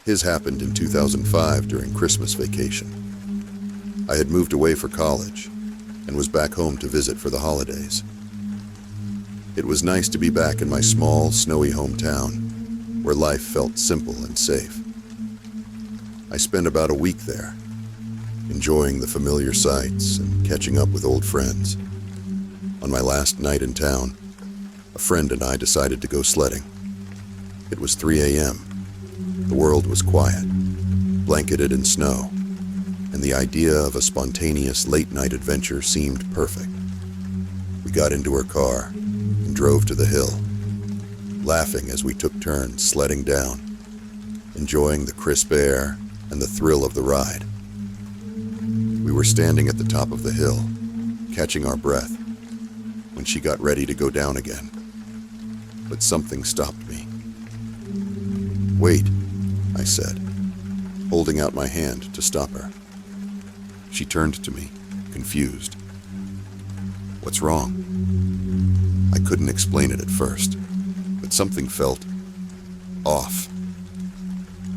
His happened in 2005 during Christmas vacation. I had moved away for college and was back home to visit for the holidays. It was nice to be back in my small, snowy hometown, where life felt simple and safe. I spent about a week there, enjoying the familiar sights and catching up with old friends. On my last night in town, a friend and I decided to go sledding. It was 3 a.m. The world was quiet, blanketed in snow, and the idea of a spontaneous late-night adventure seemed perfect. We got into her car and drove to the hill, laughing as we took turns sledding down, enjoying the crisp air and the thrill of the ride. We were standing at the top of the hill, catching our breath, when she got ready to go down again. But something stopped me. "Wait," I said, holding out my hand to stop her. She turned to me, confused. "What's wrong?" I couldn't explain it at first, but something felt off.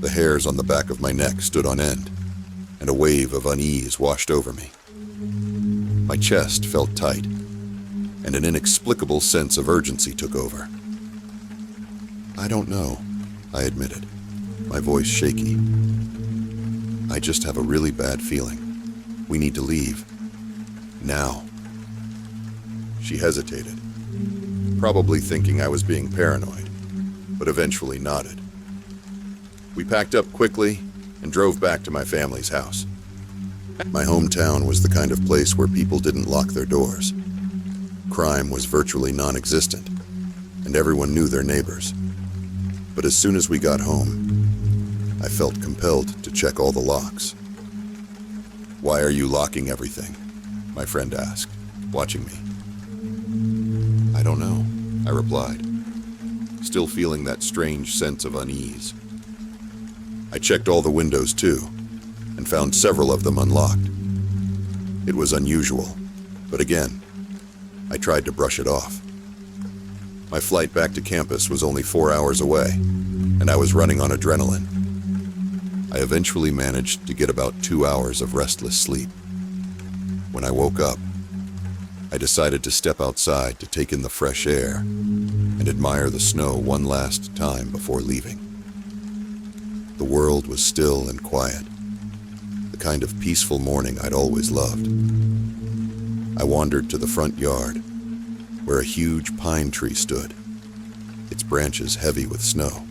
The hairs on the back of my neck stood on end, and a wave of unease washed over me. My chest felt tight, and an inexplicable sense of urgency took over. "I don't know," I admitted, my voice shaky. "I just have a really bad feeling. We need to leave. Now." She hesitated, probably thinking I was being paranoid, but eventually nodded. We packed up quickly and drove back to my family's house. My hometown was the kind of place where people didn't lock their doors. Crime was virtually non-existent, and everyone knew their neighbors. But as soon as we got home, I felt compelled to check all the locks. "Why are you locking everything?" my friend asked, watching me. "I don't know," I replied, still feeling that strange sense of unease. I checked all the windows too, and found several of them unlocked. It was unusual, but again, I tried to brush it off. My flight back to campus was only 4 hours away, and I was running on adrenaline. I eventually managed to get about 2 hours of restless sleep. When I woke up, I decided to step outside to take in the fresh air and admire the snow one last time before leaving. The world was still and quiet, the kind of peaceful morning I'd always loved. I wandered to the front yard, where a huge pine tree stood, its branches heavy with snow.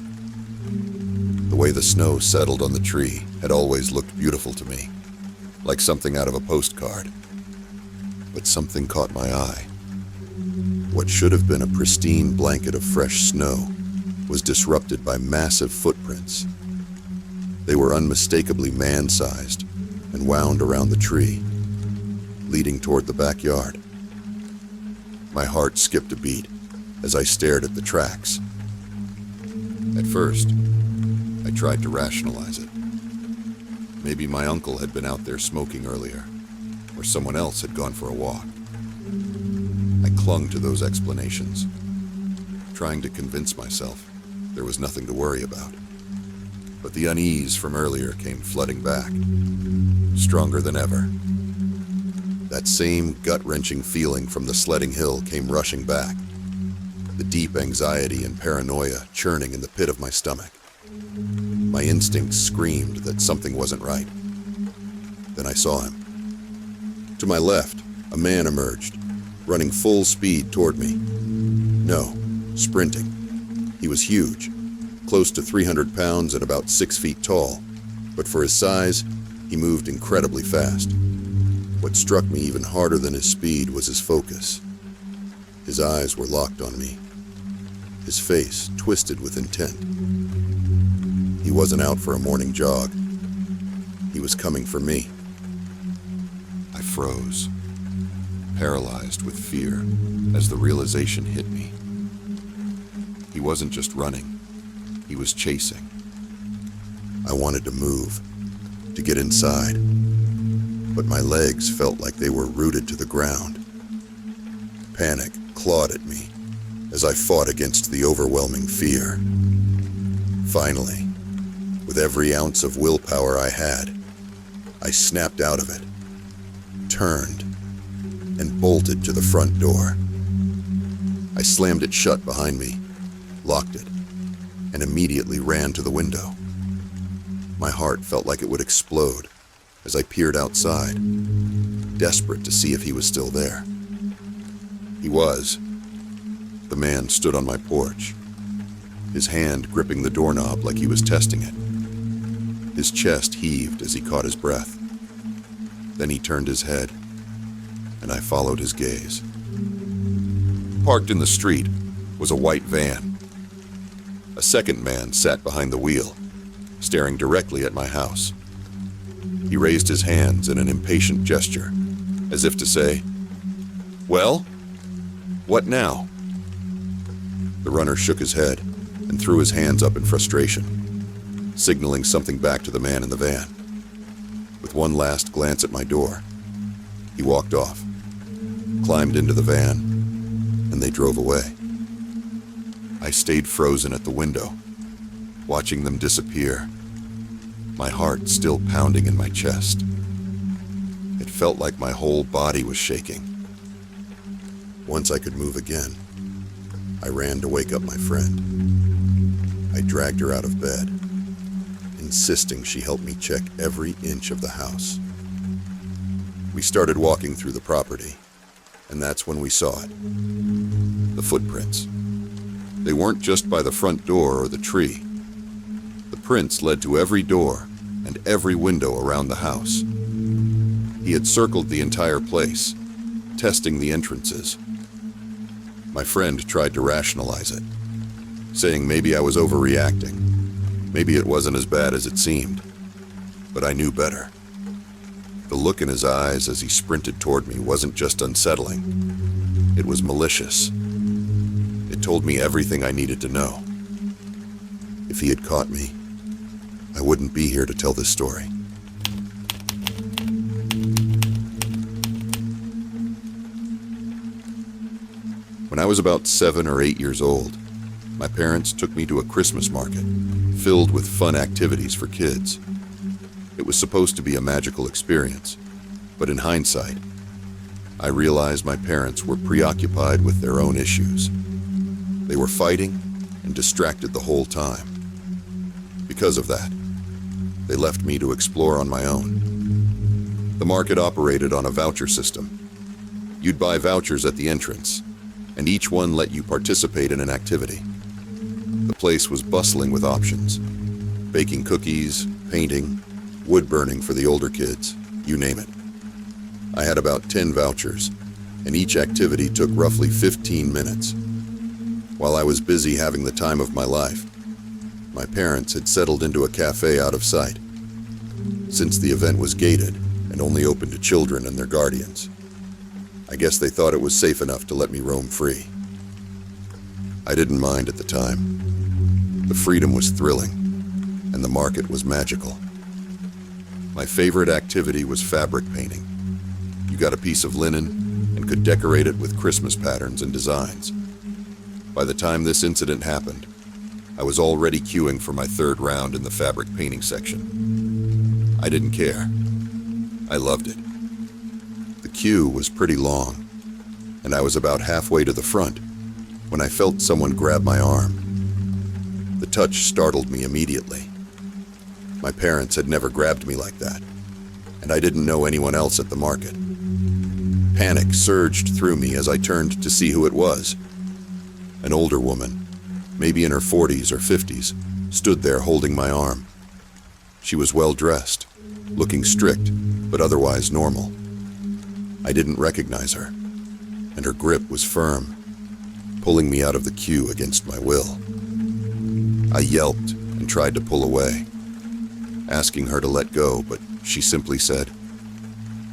The way the snow settled on the tree had always looked beautiful to me, like something out of a postcard. But something caught my eye. What should have been a pristine blanket of fresh snow was disrupted by massive footprints. They were unmistakably man-sized and wound around the tree, leading toward the backyard. My heart skipped a beat as I stared at the tracks. At first, I tried to rationalize it. Maybe my uncle had been out there smoking earlier, or someone else had gone for a walk. I clung to those explanations, trying to convince myself there was nothing to worry about. But the unease from earlier came flooding back, stronger than ever. That same gut-wrenching feeling from the sledding hill came rushing back, the deep anxiety and paranoia churning in the pit of my stomach. My instincts screamed that something wasn't right. Then I saw him. To my left, a man emerged, running full speed toward me. No, sprinting. He was huge, close to 300 pounds and about 6 feet tall, but for his size, he moved incredibly fast. What struck me even harder than his speed was his focus. His eyes were locked on me, his face twisted with intent. He wasn't out for a morning jog. He was coming for me. I froze, paralyzed with fear as the realization hit me. He wasn't just running, he was chasing. I wanted to move, to get inside, but my legs felt like they were rooted to the ground. Panic clawed at me as I fought against the overwhelming fear. Finally, With every ounce of willpower I had, I snapped out of it, turned, and bolted to the front door. I slammed it shut behind me, locked it, and immediately ran to the window. My heart felt like it would explode as I peered outside, desperate to see if he was still there. He was. The man stood on my porch, his hand gripping the doorknob like he was testing it. His chest heaved as he caught his breath. Then he turned his head, and I followed his gaze. Parked in the street was a white van. A second man sat behind the wheel, staring directly at my house. He raised his hands in an impatient gesture, as if to say, "Well, what now?" The runner shook his head and threw his hands up in frustration, signaling something back to the man in the van. With one last glance at my door, he walked off, climbed into the van, and they drove away. I stayed frozen at the window, watching them disappear, my heart still pounding in my chest. It felt like my whole body was shaking. Once I could move again, I ran to wake up my friend. I dragged her out of bed, insisting she help me check every inch of the house. We started walking through the property, and that's when we saw it. The footprints. They weren't just by the front door or the tree. The prints led to every door and every window around the house. He had circled the entire place, testing the entrances. My friend tried to rationalize it, saying maybe I was overreacting. Maybe it wasn't as bad as it seemed. But I knew better. The look in his eyes as he sprinted toward me wasn't just unsettling. It was malicious. It told me everything I needed to know. If he had caught me, I wouldn't be here to tell this story. When I was about 7 or 8 years old, my parents took me to a Christmas market filled with fun activities for kids. It was supposed to be a magical experience, but in hindsight, I realized my parents were preoccupied with their own issues. They were fighting and distracted the whole time. Because of that, they left me to explore on my own. The market operated on a voucher system. You'd buy vouchers at the entrance, and each one let you participate in an activity. The place was bustling with options: baking cookies, painting, wood burning for the older kids, you name it. I had about 10 vouchers, and each activity took roughly 15 minutes. While I was busy having the time of my life, my parents had settled into a cafe out of sight. Since the event was gated and only open to children and their guardians, I guess they thought it was safe enough to let me roam free. I didn't mind at the time. The freedom was thrilling, and the market was magical. My favorite activity was fabric painting. You got a piece of linen and could decorate it with Christmas patterns and designs. By the time this incident happened, I was already queuing for my third round in the fabric painting section. I didn't care. I loved it. The queue was pretty long, and I was about halfway to the front when I felt someone grab my arm. The touch startled me immediately. My parents had never grabbed me like that, and I didn't know anyone else at the market. Panic surged through me as I turned to see who it was. An older woman, maybe in her 40s or 50s, stood there holding my arm. She was well dressed, looking strict, but otherwise normal. I didn't recognize her, and her grip was firm, pulling me out of the queue against my will. I yelped and tried to pull away, asking her to let go, but she simply said,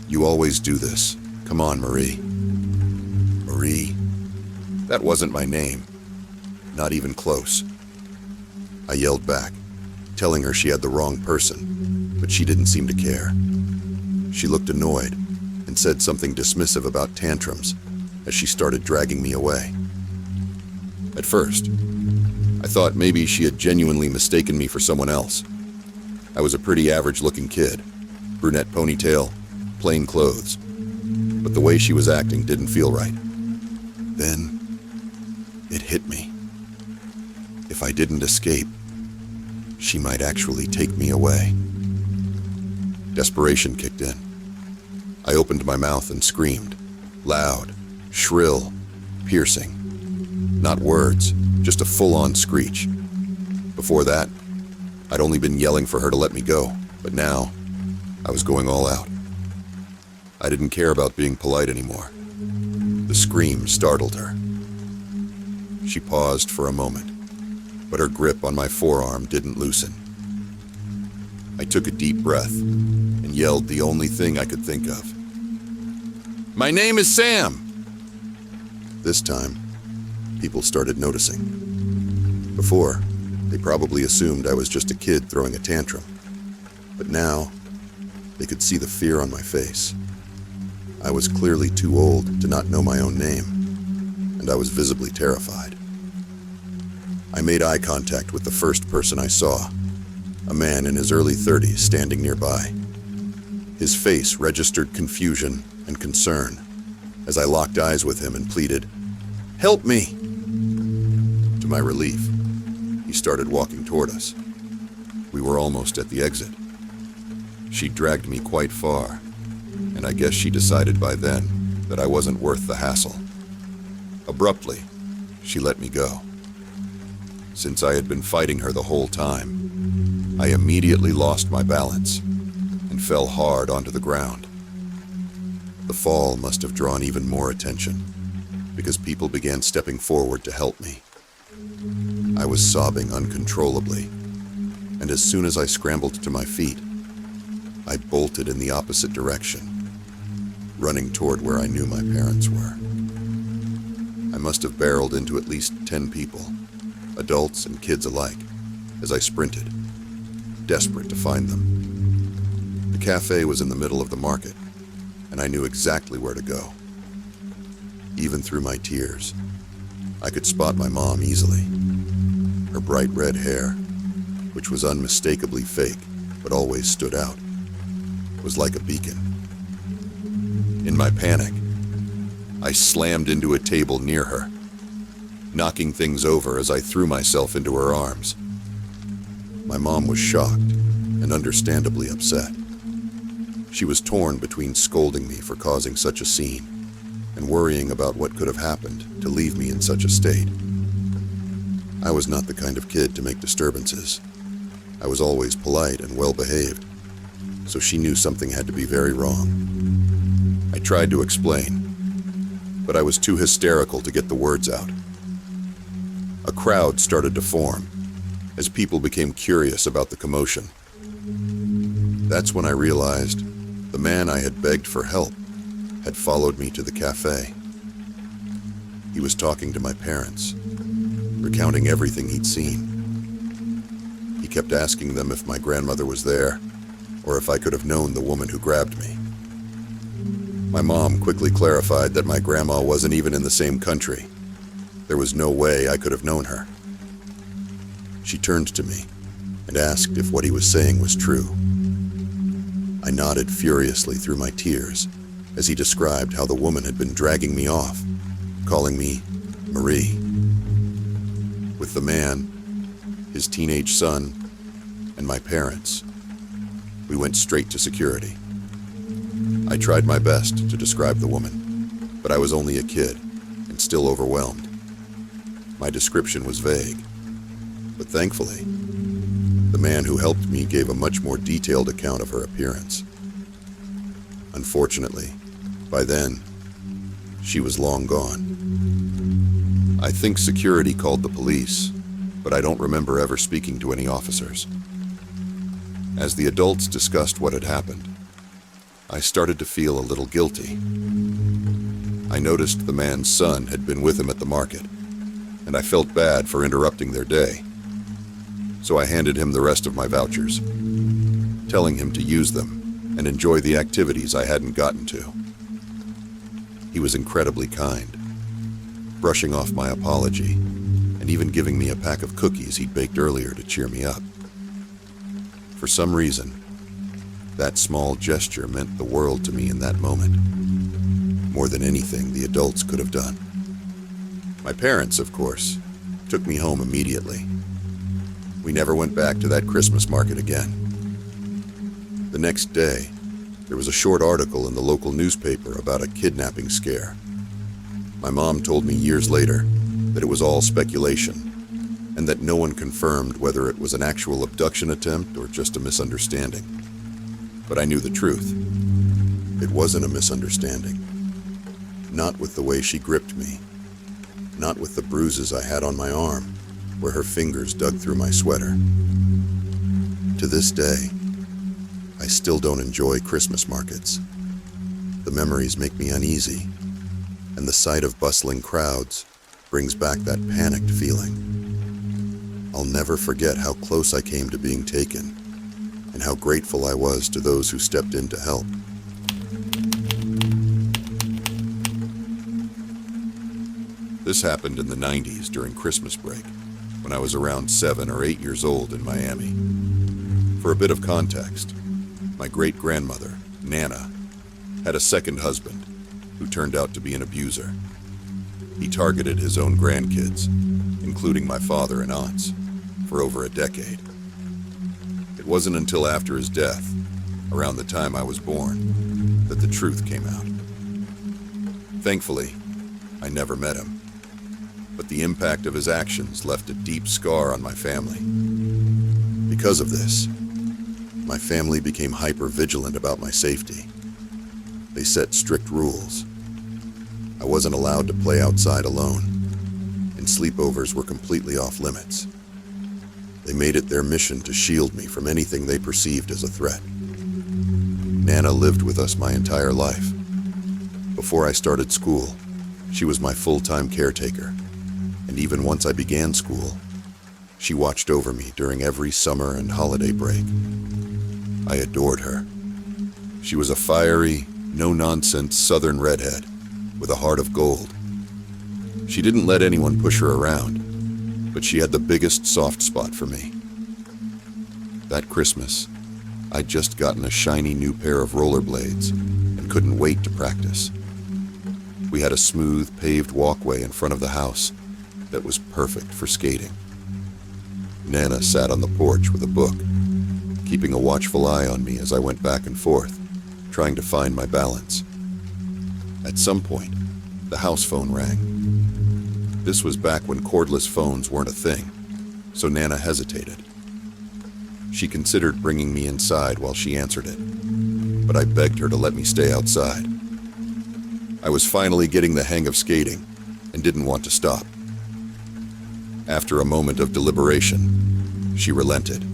"You always do this. Come on, Marie." Marie? That wasn't my name. Not even close. I yelled back, telling her she had the wrong person, but she didn't seem to care. She looked annoyed and said something dismissive about tantrums as she started dragging me away. At first, I thought maybe she had genuinely mistaken me for someone else, I was a pretty average-looking kid. Brunette ponytail, plain clothes. But the way she was acting didn't feel right. Then, it hit me. If I didn't escape, she might actually take me away. Desperation kicked in. I opened my mouth and screamed. Loud, shrill, piercing. Not words, just a full-on screech. Before that, I'd only been yelling for her to let me go, but now, I was going all out. I didn't care about being polite anymore. The scream startled her. She paused for a moment, but her grip on my forearm didn't loosen. I took a deep breath and yelled the only thing I could think of. "My name is Sam!" This time, people started noticing. Before, they probably assumed I was just a kid throwing a tantrum. But now, they could see the fear on my face. I was clearly too old to not know my own name, and I was visibly terrified. I made eye contact with the first person I saw, a man in his early 30s standing nearby. His face registered confusion and concern as I locked eyes with him and pleaded, "Help me!" To my relief, he started walking toward us. We were almost at the exit. She dragged me quite far, and I guess she decided by then that I wasn't worth the hassle. Abruptly, she let me go. Since I had been fighting her the whole time, I immediately lost my balance and fell hard onto the ground. The fall must have drawn even more attention, because people began stepping forward to help me. I was sobbing uncontrollably, and as soon as I scrambled to my feet, I bolted in the opposite direction, running toward where I knew my parents were. I must have barreled into at least 10 people, adults and kids alike, as I sprinted, desperate to find them. The cafe was in the middle of the market, and I knew exactly where to go. Even through my tears, I could spot my mom easily. Her bright red hair, which was unmistakably fake but always stood out, was like a beacon. In my panic, I slammed into a table near her, knocking things over as I threw myself into her arms. My mom was shocked and understandably upset. She was torn between scolding me for causing such a scene and worrying about what could have happened to leave me in such a state. I was not the kind of kid to make disturbances. I was always polite and well-behaved, so she knew something had to be very wrong. I tried to explain, but I was too hysterical to get the words out. A crowd started to form as people became curious about the commotion. That's when I realized the man I had begged for help had followed me to the cafe. He was talking to my parents, recounting everything he'd seen. He kept asking them if my grandmother was there, or if I could have known the woman who grabbed me. My mom quickly clarified that my grandma wasn't even in the same country. There was no way I could have known her. She turned to me and asked if what he was saying was true. I nodded furiously through my tears as he described how the woman had been dragging me off, calling me Marie. With the man, his teenage son, and my parents, we went straight to security. I tried my best to describe the woman, but I was only a kid and still overwhelmed. My description was vague, but thankfully, the man who helped me gave a much more detailed account of her appearance. Unfortunately, by then, she was long gone. I think security called the police, but I don't remember ever speaking to any officers. As the adults discussed what had happened, I started to feel a little guilty. I noticed the man's son had been with him at the market, and I felt bad for interrupting their day. So I handed him the rest of my vouchers, telling him to use them and enjoy the activities I hadn't gotten to. He was incredibly kind, brushing off my apology and even giving me a pack of cookies he'd baked earlier to cheer me up. For some reason, that small gesture meant the world to me in that moment, more than anything the adults could have done. My parents, of course, took me home immediately. We never went back to that Christmas market again. The next day, there was a short article in the local newspaper about a kidnapping scare. My mom told me years later that it was all speculation, and that no one confirmed whether it was an actual abduction attempt or just a misunderstanding. But I knew the truth. It wasn't a misunderstanding. Not with the way she gripped me. Not with the bruises I had on my arm, where her fingers dug through my sweater. To this day, I still don't enjoy Christmas markets. The memories make me uneasy, and the sight of bustling crowds brings back that panicked feeling. I'll never forget how close I came to being taken, and how grateful I was to those who stepped in to help. This happened in the 90s during Christmas break, when I was around 7 or 8 years old in Miami. For a bit of context, my great-grandmother, Nana, had a second husband who turned out to be an abuser. He targeted his own grandkids, including my father and aunts, for over a decade. It wasn't until after his death, around the time I was born, that the truth came out. Thankfully, I never met him, but the impact of his actions left a deep scar on my family. Because of this, my family became hyper-vigilant about my safety. They set strict rules. I wasn't allowed to play outside alone, and sleepovers were completely off limits. They made it their mission to shield me from anything they perceived as a threat. Nana lived with us my entire life. Before I started school, she was my full-time caretaker, and even once I began school, she watched over me during every summer and holiday break. I adored her. She was a fiery, no-nonsense Southern redhead with a heart of gold. She didn't let anyone push her around, but she had the biggest soft spot for me. That Christmas, I'd just gotten a shiny new pair of rollerblades and couldn't wait to practice. We had a smooth, paved walkway in front of the house that was perfect for skating. Nana sat on the porch with a book, keeping a watchful eye on me as I went back and forth, trying to find my balance. At some point, the house phone rang. This was back when cordless phones weren't a thing, so Nana hesitated. She considered bringing me inside while she answered it, but I begged her to let me stay outside. I was finally getting the hang of skating and didn't want to stop. After a moment of deliberation, she relented.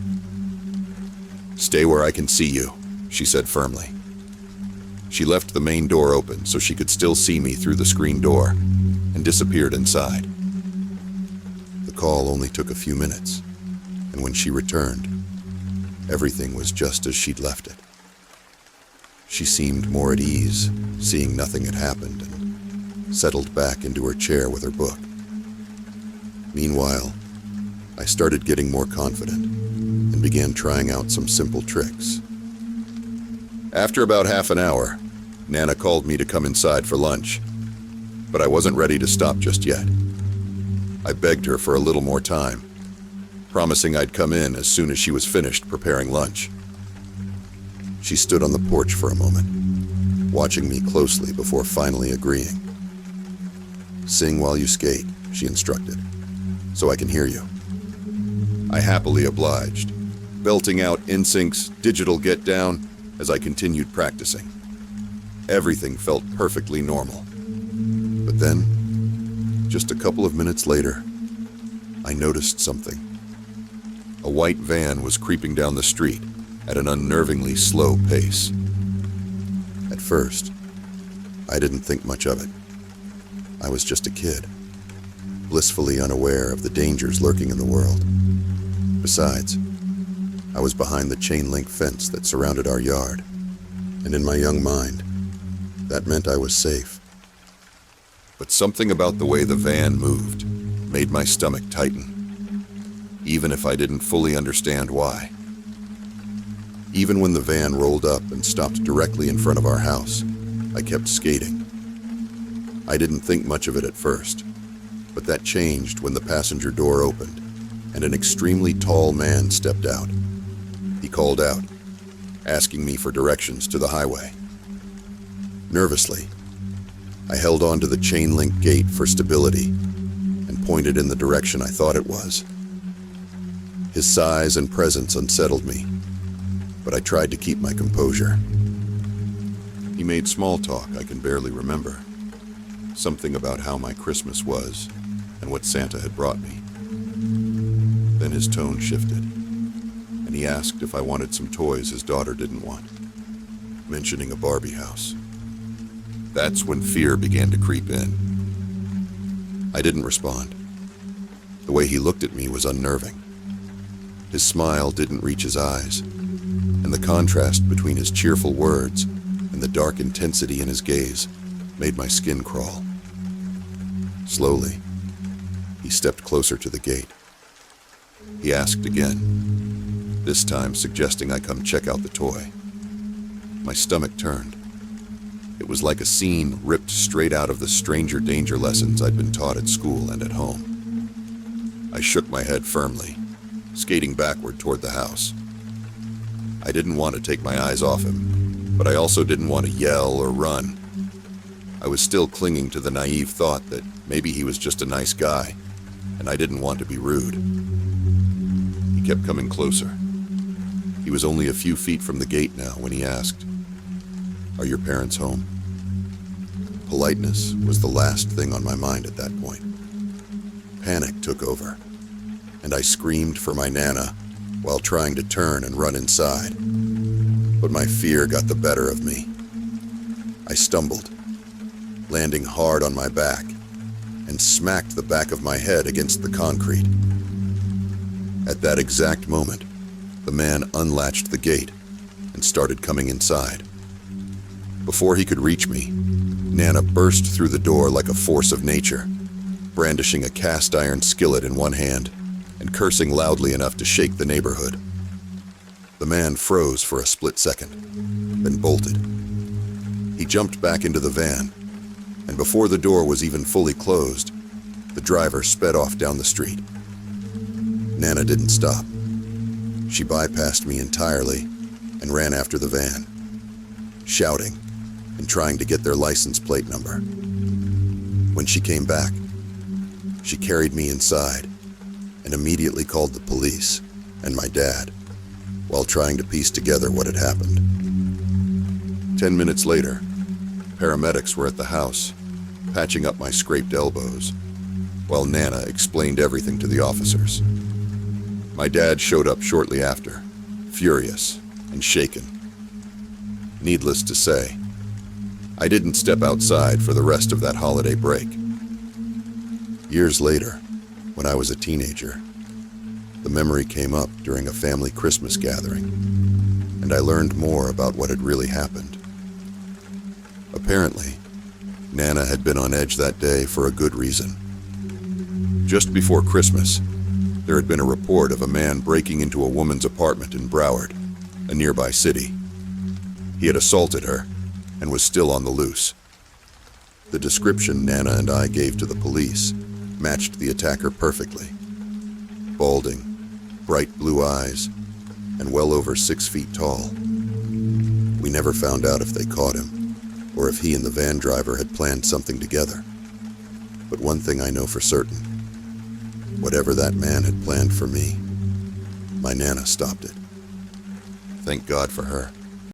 "Stay where I can see you," she said firmly. She left the main door open so she could still see me through the screen door and disappeared inside. The call only took a few minutes, and when she returned, everything was just as she'd left it. She seemed more at ease, seeing nothing had happened, and settled back into her chair with her book. Meanwhile, I started getting more confident and began trying out some simple tricks. After about half an hour, Nana called me to come inside for lunch, but I wasn't ready to stop just yet. I begged her for a little more time, promising I'd come in as soon as she was finished preparing lunch. She stood on the porch for a moment, watching me closely before finally agreeing. "Sing while you skate," she instructed, "so I can hear you." I happily obliged, belting out NSYNC's Digital Get Down as I continued practicing. Everything felt perfectly normal. But then, just a couple of minutes later, I noticed something. A white van was creeping down the street at an unnervingly slow pace. At first, I didn't think much of it. I was just a kid, blissfully unaware of the dangers lurking in the world. Besides, I was behind the chain-link fence that surrounded our yard, and in my young mind, that meant I was safe. But something about the way the van moved made my stomach tighten, even if I didn't fully understand why. Even when the van rolled up and stopped directly in front of our house, I kept skating. I didn't think much of it at first, but that changed when the passenger door opened and an extremely tall man stepped out. He called out, asking me for directions to the highway. Nervously, I held on to the chain-link gate for stability and pointed in the direction I thought it was. His size and presence unsettled me, but I tried to keep my composure. He made small talk I can barely remember, something about how my Christmas was and what Santa had brought me. Then his tone shifted, and he asked if I wanted some toys his daughter didn't want, mentioning a Barbie house. That's when fear began to creep in. I didn't respond. The way he looked at me was unnerving. His smile didn't reach his eyes, and the contrast between his cheerful words and the dark intensity in his gaze made my skin crawl. Slowly, he stepped closer to the gate. He asked again, this time suggesting I come check out the toy. My stomach turned. It was like a scene ripped straight out of the stranger danger lessons I'd been taught at school and at home. I shook my head firmly, skating backward toward the house. I didn't want to take my eyes off him, but I also didn't want to yell or run. I was still clinging to the naive thought that maybe he was just a nice guy, and I didn't want to be rude. He kept coming closer. He was only a few feet from the gate now when he asked, "Are your parents home?" Politeness was the last thing on my mind at that point. Panic took over, and I screamed for my Nana while trying to turn and run inside. But my fear got the better of me. I stumbled, landing hard on my back, and smacked the back of my head against the concrete. At that exact moment, the man unlatched the gate and started coming inside. Before he could reach me, Nana burst through the door like a force of nature, brandishing a cast iron skillet in one hand and cursing loudly enough to shake the neighborhood. The man froze for a split second, then bolted. He jumped back into the van, and before the door was even fully closed, the driver sped off down the street. Nana didn't stop. She bypassed me entirely and ran after the van, shouting and trying to get their license plate number. When she came back, she carried me inside and immediately called the police and my dad while trying to piece together what had happened. 10 minutes later, paramedics were at the house, patching up my scraped elbows, while Nana explained everything to the officers. My dad showed up shortly after, furious and shaken. Needless to say, I didn't step outside for the rest of that holiday break. Years later, when I was a teenager, the memory came up during a family Christmas gathering, and I learned more about what had really happened. Apparently, Nana had been on edge that day for a good reason. Just before Christmas, there had been a report of a man breaking into a woman's apartment in Broward, a nearby city. He had assaulted her and was still on the loose. The description Nana and I gave to the police matched the attacker perfectly. Balding, bright blue eyes, and well over 6 feet tall. We never found out if they caught him, or if he and the van driver had planned something together. But one thing I know for certain, whatever that man had planned for me, my Nana stopped it. Thank God for her.